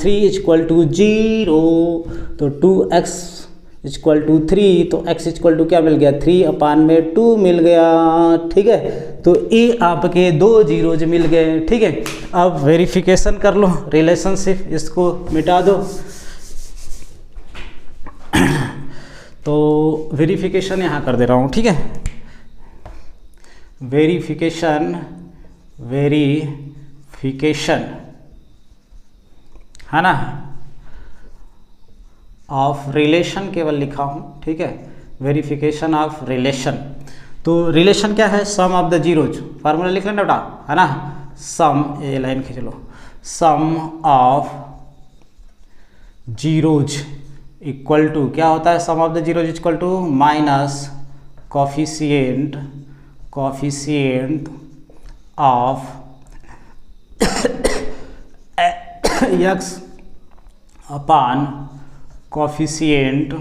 3 = 0, तो 2x = 3, तो x = क्या मिल गया, 3/2 मिल गया, ठीक है। तो ये आपके 2 जीरोज मिल गए, ठीक है। अब वेरिफिकेशन कर लो रिलेशनशिप, इसको मिटा दो। तो वेरिफिकेशन यहाँ कर दे रहा हूँ, ठीक है। वेरिफिकेशन है ना, ऑफ रिलेशन केवल लिखा हूँ, ठीक है। वेरिफिकेशन ऑफ रिलेशन, तो रिलेशन क्या है, sum of the zeros, formula लिख लेना बेटा, है ना। सम, ये लाइन खींच लो, sum of zeros equal to क्या होता है, sum of the zeros equal to minus coefficient of x upon coefficient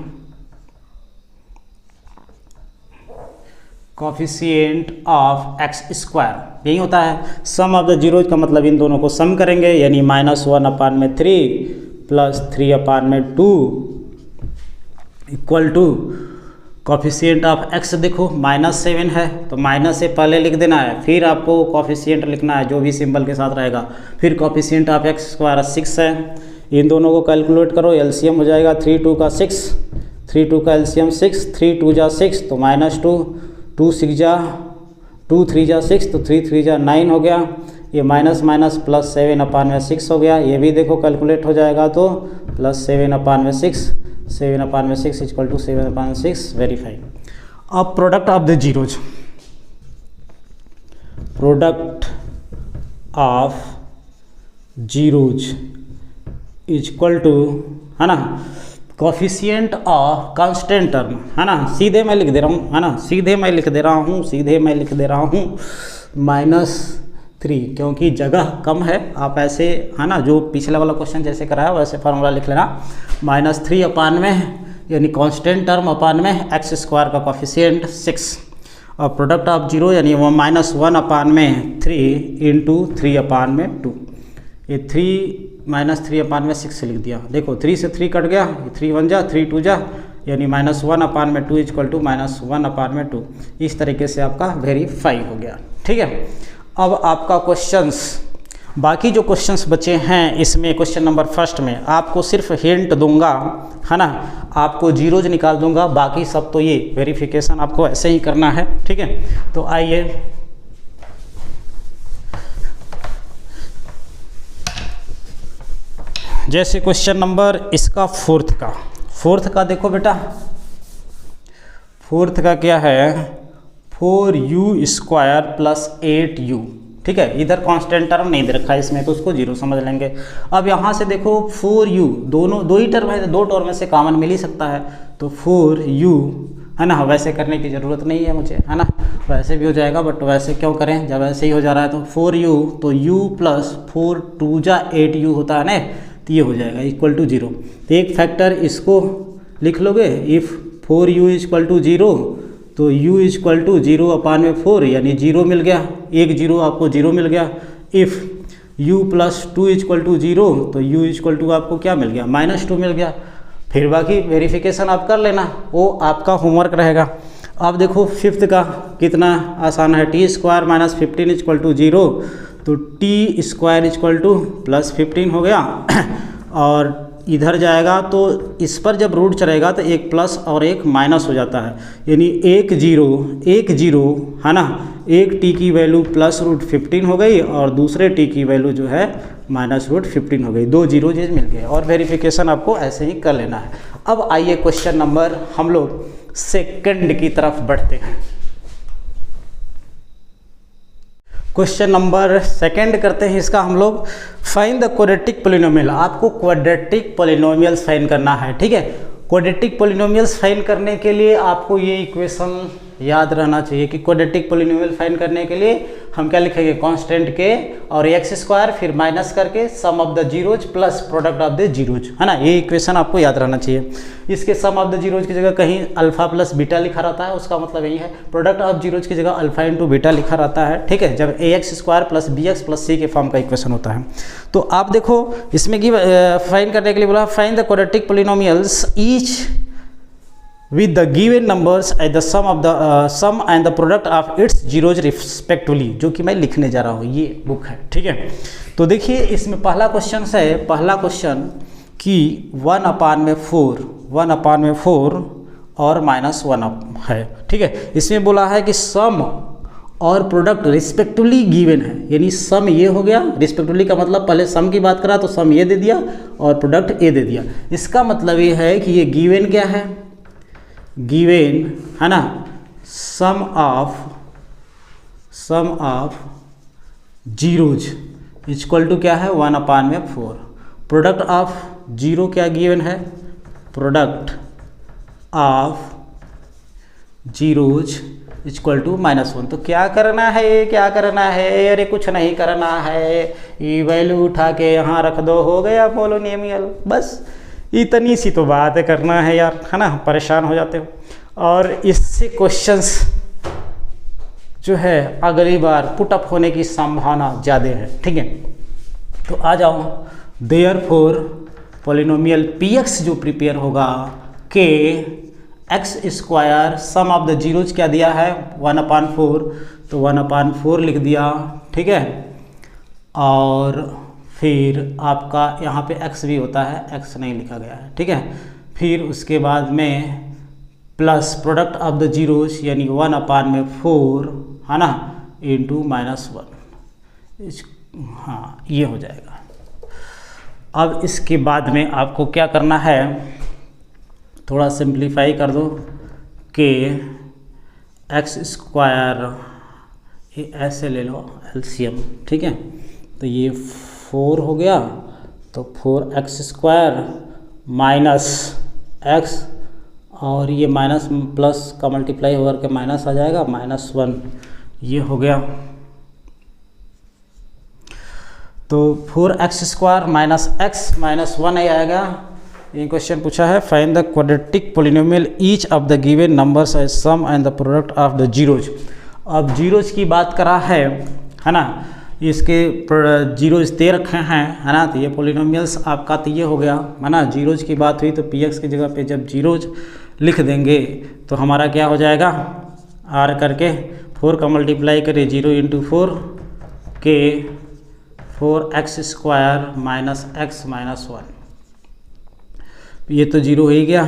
of x square, यही होता है सम ऑफ द जीरोज का मतलब इन दोनों को सम करेंगे, यानी -1/3 plus 3/2 equal to coefficient of x, देखो -7 है तो माइनस से पहले लिख देना है, फिर आपको कोफिशिएंट लिखना है जो भी सिंबल के साथ रहेगा, फिर कोफिशिएंट ऑफ एक्स स्क्वायर 6 है। इन दोनों को कैलकुलेट करो, एलसीएम हो जाएगा 3 2 का 6, 3 2 का एलसीएम 6, 3 2 जा 6 तो -2, 2 6 जा 2 3 जा 6 तो 3 3 जा 9 हो गया, ये माइनस माइनस प्लस 7/6 हो गया, ये भी देखो कैलकुलेट हो जाएगा तो प्लस 7/6 इक्वल टू 7/6 वेरीफाई। अब product of the zeros, product of zeros equal to, है ना, कोफिशिएंट ऑफ कांस्टेंट टर्म, है ना, सीधे मैं लिख दे रहा हूँ, है ना, सीधे मैं लिख दे रहा हूँ -3, क्योंकि जगह कम है, आप ऐसे, है ना, जो पिछला वाला क्वेश्चन जैसे कराया वैसे फार्मूला लिख लेना, -3 अपान में यानी कांस्टेंट टर्म अपान में एक्स स्क्वायर का कोफिशिएंट 6, और प्रोडक्ट ऑफ जीरो यानी वो -1/3 इंटू 3/2, ये 3 से लिख दिया, देखो 3 से 3 कट गया, 3 1 जा 3 2 जा, यानी -1/2 इक्वल टू -1/2, इस तरीके से आपका वेरीफाई हो गया, ठीक है। अब आपका क्वेश्चंस, बाकी जो क्वेश्चंस बचे हैं इसमें क्वेश्चन नंबर फर्स्ट में आपको सिर्फ हिंट दूंगा, है ना, आपको जीरोज निकाल दूंगा, बाकी सब तो ये वेरिफिकेशन आपको ऐसे ही करना है, ठीक है। तो आइए जैसे क्वेश्चन नंबर इसका फोर्थ का देखो बेटा, फोर्थ का क्या है, 4u² प्लस 8u, ठीक है। इधर कांस्टेंट टर्म नहीं दे रखा है इसमें तो उसको जीरो समझ लेंगे। अब यहाँ से देखो 4u, दो ही टर्म है, दो टर्म में से कॉमन मिल ही सकता है, तो 4u, है ना, वैसे करने की ज़रूरत नहीं है मुझे, है ना, वैसे भी हो जाएगा, बट वैसे क्यों करें जब ऐसे ही हो जा रहा है। तो 4u, तो u प्लस 4 2 जा 8u होता है ना, तो ये हो जाएगा इक्वल टू 0। तो एक फैक्टर इसको लिख लोगे, इफ़ 4u इक्वल टू 0 तो u इक्वल टू 0/4 यानी 0 मिल गया, एक 0 आपको 0 मिल गया। If u plus 2 equal to 0 तो u इक्वल टू आपको क्या मिल गया, -2 मिल गया। फिर बाकी वेरिफिकेशन आप कर लेना, वो आपका होमवर्क रहेगा। अब देखो फिफ्थ का कितना आसान है, t² - 15 इक्वल टू 0, तो t² इक्वल टू +15 हो गया, और इधर जाएगा तो इस पर जब रूट चलेगा तो एक प्लस और एक माइनस हो जाता है, यानी एक जीरो, है ना, एक t की वैल्यू +√15 हो गई और दूसरे t की वैल्यू जो है -√15 हो गई, 2 जीरो मिल गए, और वेरिफिकेशन आपको ऐसे ही कर लेना है। अब आइए क्वेश्चन नंबर हम लोग सेकंड की तरफ बढ़ते हैं। क्वेश्चन नंबर सेकंड करते हैं इसका हम लोग, फाइंड द क्वाड्रेटिक पॉलिनोमियल। आपको क्वाड्रेटिक पॉलिनोमियल्स फाइंड करना है, ठीक है। क्वाड्रेटिक पॉलिनोमियल्स फाइंड करने के लिए आपको ये इक्वेशन याद रहना चाहिए कि क्वाड्रेटिक पॉलिनोमियल फाइंड करने के लिए हम क्या लिखेंगे, कांस्टेंट के और x² फिर माइनस करके sum of the zeros plus product of the zeros, है ना, ये इक्वेशन आपको याद रहना चाहिए। इसके सम ऑफ द जीरोज की जगह कहीं अल्फा प्लस बीटा लिखा रहता है, उसका मतलब यही है। प्रोडक्ट ऑफ जीरोज की जगह अल्फा इंटू बीटा लिखा रहता है, ठीक है, जब ax² plus bx plus c के फॉर्म का इक्वेशन होता है। तो आप देखो इसमें कि फाइंड करने के लिए बोला find the quadratic polynomials each with the given numbers at the sum and the product of its zeros respectively, जो कि मैं लिखने जा रहा हूँ, ये बुक है, ठीक है। तो देखिए इसमें पहला क्वेश्चन कि 1/4 और -1 है। ठीक है, इसमें बोला है कि सम और प्रोडक्ट रिस्पेक्टिवली गिवन है, यानी सम ये हो गया, रिस्पेक्टिवली का मतलब पहले सम की बात करा तो सम ये दे दिया और प्रोडक्ट ए दे दिया। इसका मतलब ये है कि ये गिवन क्या है, गिवन है ना, sum of zeros equal to क्या है 1/4। प्रोडक्ट ऑफ जीरो क्या गिवन है, product of zeros equal to -1। तो क्या करना है, क्या करना है, अरे कुछ नहीं करना है, ये वैल्यू उठा के यहाँ रख दो, हो गया पोलिनोमियल। बस इतनी सी तो बात करना है यार, है ना, परेशान हो जाते हो। और इससे क्वेश्चंस जो है अगली बार पुटअप होने की संभावना ज़्यादा है। ठीक है, तो आ जाओ, देयरफॉर पोलिनोमियल px जो प्रिपेयर होगा के x², some of the zeros क्या दिया है 1/4, तो 1/4 लिख दिया। ठीक है, और फिर आपका यहाँ पे x भी होता है, x नहीं लिखा गया है। ठीक है, फिर उसके बाद में plus product of the zeros यानी 1/4 है ना, इंटू -1। हाँ, ये हो जाएगा। अब इसके बाद में आपको क्या करना है, थोड़ा सिंप्लीफाई कर दो कि x², ये ऐसे ले लो एलसीएम। ठीक है, तो ये 4 हो गया, तो 4x² माइनस x, और ये माइनस प्लस का मल्टीप्लाई होकर के माइनस आ जाएगा, -1, ये हो गया। तो 4x² माइनस x -1 ही आएगा। ये क्वेश्चन पूछा है, find the quadratic polynomial each of the given numbers as sum and the product of the zeros. अब जीरोज की बात करा है ना, इसके जीरोज दे रखे हैं, है ना, तो ये पोलिनोमियल्स आपका तो ये हो गया, है ना। जीरोज की बात हुई तो px की जगह पे जब जीरोज लिख देंगे तो हमारा क्या हो जाएगा, r करके 4 का मल्टीप्लाई करें 0 × 4 के 4x² माइनस x -1, ये तो 0 हो ही गया,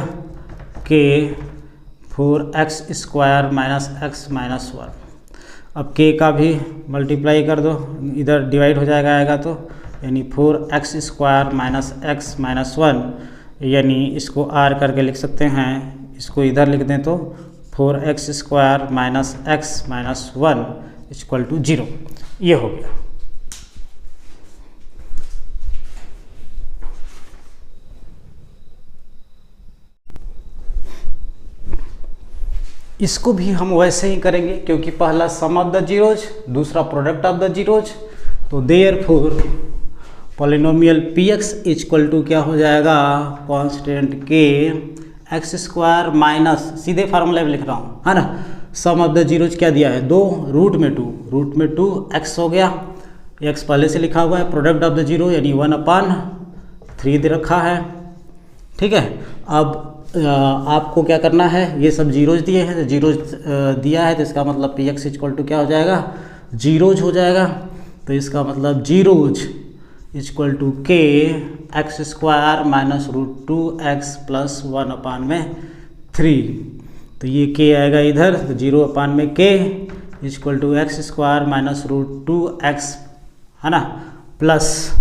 के 4x² माइनस x -1। अब k का भी मल्टीप्लाई कर दो, इधर डिवाइड हो जाएगा, आएगा तो, यानी 4x² माइनस x -1, यानी इसको r करके लिख सकते हैं, इसको इधर लिख दें तो 4x² minus x -1 equal to 0, ये हो गया। इसको भी हम वैसे ही करेंगे, क्योंकि पहला सम ऑफ द जीरोज, दूसरा प्रोडक्ट ऑफ द जीरोज। तो therefore polynomial px equal to क्या हो जाएगा, कांस्टेंट के x² माइनस, सीधे फार्मूला में लिख रहा हूँ, है ना, सम ऑफ द जीरोज क्या दिया है 2, रूट में 2 x हो गया, x पहले से लिखा हुआ है, प्रोडक्ट ऑफ द जीरो यानी 1/3 दे रखा है। ठीक है, अब आपको क्या करना है, ये सब जीरोज दिए हैं, तो जीरोज दिया है तो इसका मतलब px इक्वल टू क्या हो जाएगा, जीरोज हो जाएगा। तो इसका मतलब जीरोज इक्वल टू के x² माइनस √2x प्लस 1/3। तो ये k आएगा इधर, तो 0/k equal to x² minus √2x, है ना, प्लस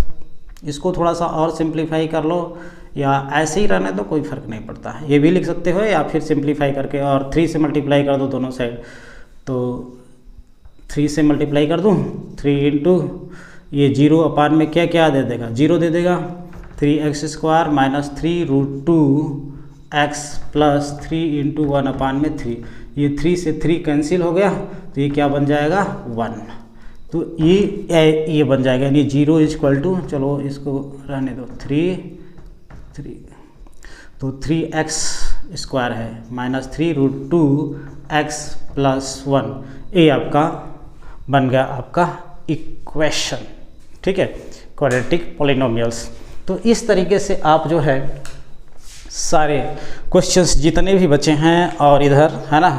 इसको थोड़ा सा और सिंप्लीफाई कर लो, या ऐसे ही रहने दो, कोई फ़र्क नहीं पड़ता है, ये भी लिख सकते हो, या फिर सिंप्लीफाई करके और 3 से मल्टीप्लाई कर दो दोनों साइड। तो 3 से मल्टीप्लाई कर दूँ, 3 इंटू ये 0/में में क्या दे देगा, 0 दे देगा, 3x² minus 3 √2x plus 3 into 1/3। ये 3 से 3 कैंसिल हो गया, तो ये क्या बन जाएगा 1। तो ये बन जाएगा, यानी 0 इक्वल टू, चलो इसको रहने दो, 3 तो 3x² है माइनस 3 √2x प्लस 1, ये आपका बन गया आपका इक्वेशन। ठीक है, क्वाड्रेटिक पॉलिनोमियल्स। तो इस तरीके से आप जो है सारे क्वेश्चंस जितने भी बचे हैं, और इधर है ना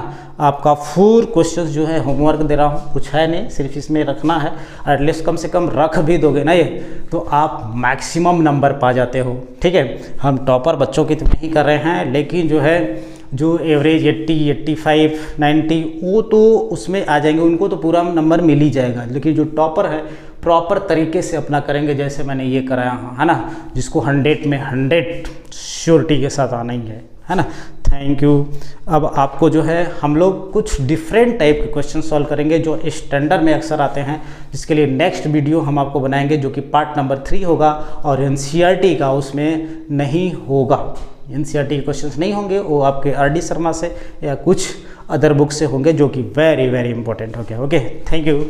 आपका 4 क्वेश्चंस जो है होमवर्क दे रहा हूँ, कुछ है नहीं, सिर्फ इसमें रखना है, एटलीस्ट कम से कम रख भी दोगे ना ये, तो आप मैक्सिमम नंबर पा जाते हो। ठीक है, हम टॉपर बच्चों की तो नहीं कर रहे हैं, लेकिन जो है जो एवरेज 80, 85, 90 वो तो उसमें आ जाएंगे, उनको तो पूरा नंबर मिल ही जाएगा। लेकिन जो टॉपर है प्रॉपर तरीके से अपना करेंगे, जैसे मैंने ये कराया है ना, जिसको 100 में 100 श्योरिटी के साथ आना ही है ना। Thank you. अब आपको जो है हम लोग कुछ डिफरेंट टाइप के क्वेश्चन सॉल्व करेंगे जो स्टैंडर्ड में अक्सर आते हैं, जिसके लिए नेक्स्ट वीडियो हम आपको बनाएंगे जो कि पार्ट नंबर 3 होगा, और एनसीईआरटी का उसमें नहीं होगा। एनसीईआरटी के क्वेश्चंस नहीं होंगे, वो आपके आर डी शर्मा से या कुछ अदर बुक से होंगे, जो कि वेरी वेरी इंपॉर्टेंट हो गया। Okay, thank you.